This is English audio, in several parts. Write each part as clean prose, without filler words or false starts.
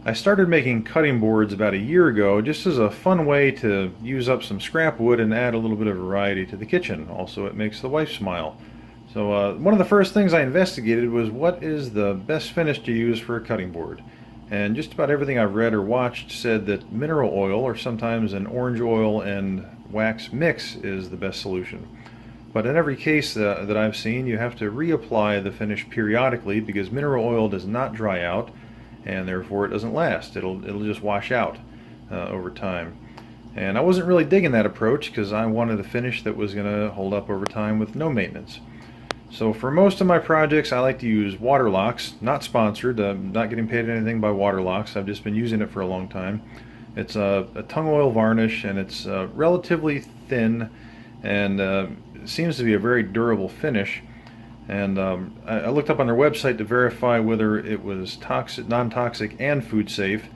I started making cutting boards about a year ago just as a fun way to use up some scrap wood and add a little bit of variety to the kitchen. Also, it makes the wife smile. So one of the first things I investigated was what is the best finish to use for a cutting board. And just about everything I've read or watched said that mineral oil, or sometimes an orange oil and wax mix, is the best solution. But in every case that I've seen, you have to reapply the finish periodically because mineral oil does not dry out, and therefore it doesn't last. It'll just wash out over time. And I wasn't really digging that approach because I wanted a finish that was going to hold up over time with no maintenance. So for most of my projects, I like to use Waterlox. Not sponsored, not getting paid anything by Waterlox. I've just been using it for a long time. It's a tung oil varnish, and it's relatively thin, and it seems to be a very durable finish. And I looked up on their website to verify whether it was toxic, non-toxic, and food safe.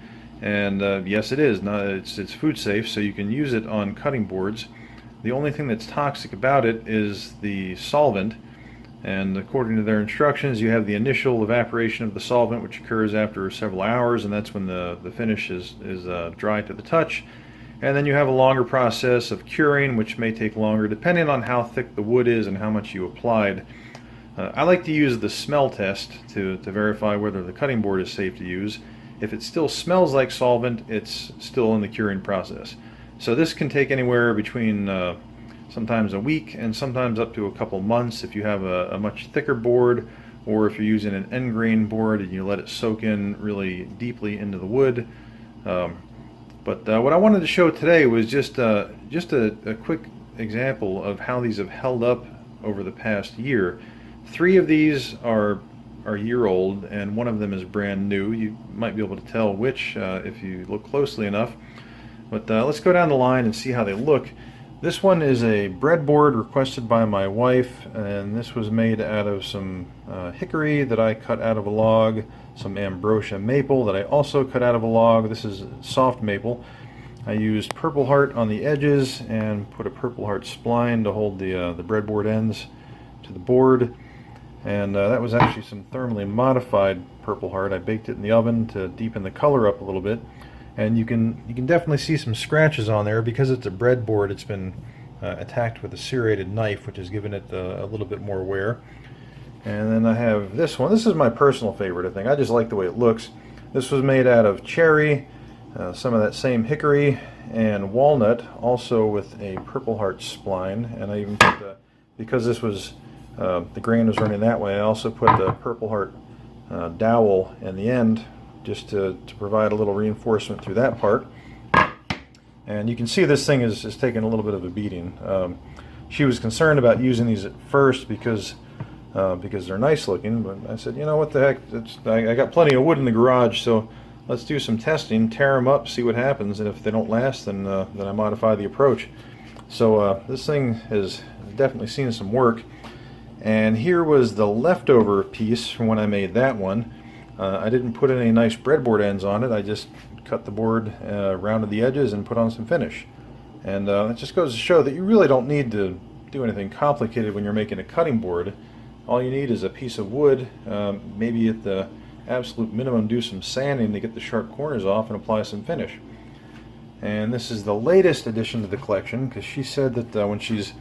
And yes, it is. It's food safe, so you can use it on cutting boards. The only thing that's toxic about it is the solvent. And according to their instructions, you have the initial evaporation of the solvent, which occurs after several hours, and that's when the finish is dry to the touch. And then you have a longer process of curing, which may take longer depending on how thick the wood is and how much you applied. I like to use the smell test to verify whether the cutting board is safe to use. If it still smells like solvent, it's still in the curing process. So this can take anywhere between sometimes a week and sometimes up to a couple months if you have a much thicker board, or if you're using an end grain board and you let it soak in really deeply into the wood. But what I wanted to show today was just a quick example of how these have held up over the past year. 3 of these are a year old, and one of them is brand new. You might be able to tell which if you look closely enough. But let's go down the line and see how they look. This one is a breadboard requested by my wife, and this was made out of some hickory that I cut out of a log, some ambrosia maple that I also cut out of a log. This is soft maple. I used Purple Heart on the edges and put a Purple Heart spline to hold the breadboard ends to the board. And that was actually some thermally modified Purple Heart. I baked it in the oven to deepen the color up a little bit. And you can definitely see some scratches on there because it's a breadboard. It's been attacked with a serrated knife, which has given it a little bit more wear. And then I have this one. This is my personal favorite, I think. I just like the way it looks. This was made out of cherry, some of that same hickory, and walnut, also with a Purple Heart spline. And I even put because this was the grain was running that way, I also put the Purple Heart dowel in the end just to provide a little reinforcement through that part. And you can see this thing is taking a little bit of a beating. She was concerned about using these at first because they're nice looking, but I said, you know, what the heck, I got plenty of wood in the garage, so let's do some testing, tear them up, see what happens, and if they don't last, then I modify the approach. So this thing has definitely seen some work. And here was the leftover piece from when I made that one. I didn't put any nice breadboard ends on it. I just cut the board, rounded the edges, and put on some finish. And it just goes to show that you really don't need to do anything complicated when you're making a cutting board. All you need is a piece of wood, maybe at the absolute minimum do some sanding to get the sharp corners off and apply some finish. And this is the latest addition to the collection, because she said that when she's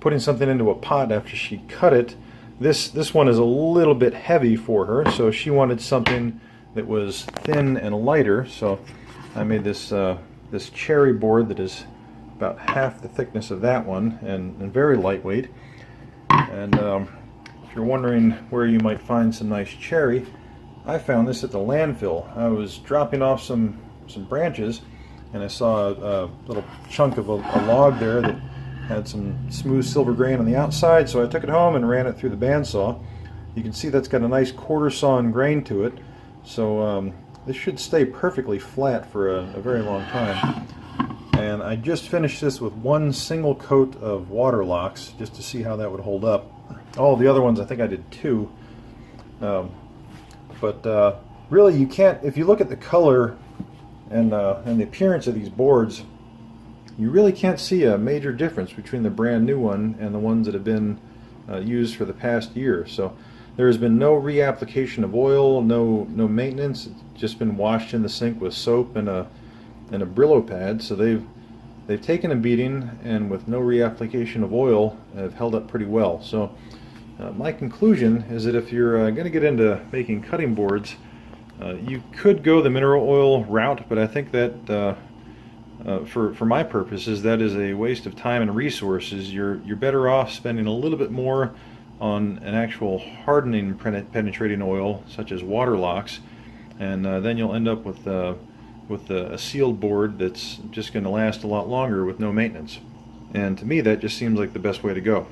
putting something into a pot after she cut it, this one is a little bit heavy for her, so she wanted something that was thin and lighter. So I made this this cherry board that is about half the thickness of that one, and very lightweight. And if you're wondering where you might find some nice cherry, I found this at the landfill. I was dropping off some branches, and I saw a little chunk of a log there that had some smooth silver grain on the outside, so I took it home and ran it through the bandsaw. You can see that's got a nice quarter sawn grain to it, so this should stay perfectly flat for a very long time. And I just finished this with one single coat of Waterlox just to see how that would hold up. All the other ones I think I did 2. But really you can't, if you look at the color and the appearance of these boards, you really can't see a major difference between the brand new one and the ones that have been used for the past year. So There has been no reapplication of oil, no maintenance. It's just been washed in the sink with soap and a Brillo pad. So they've taken a beating, and with no reapplication of oil, have held up pretty well. So my conclusion is that if you're going to get into making cutting boards, you could go the mineral oil route, but I think that for my purposes, that is a waste of time and resources. You're better off spending a little bit more on an actual hardening penetrating oil, such as Waterlox, and then you'll end up with a sealed board that's just going to last a lot longer with no maintenance. And to me, that just seems like the best way to go.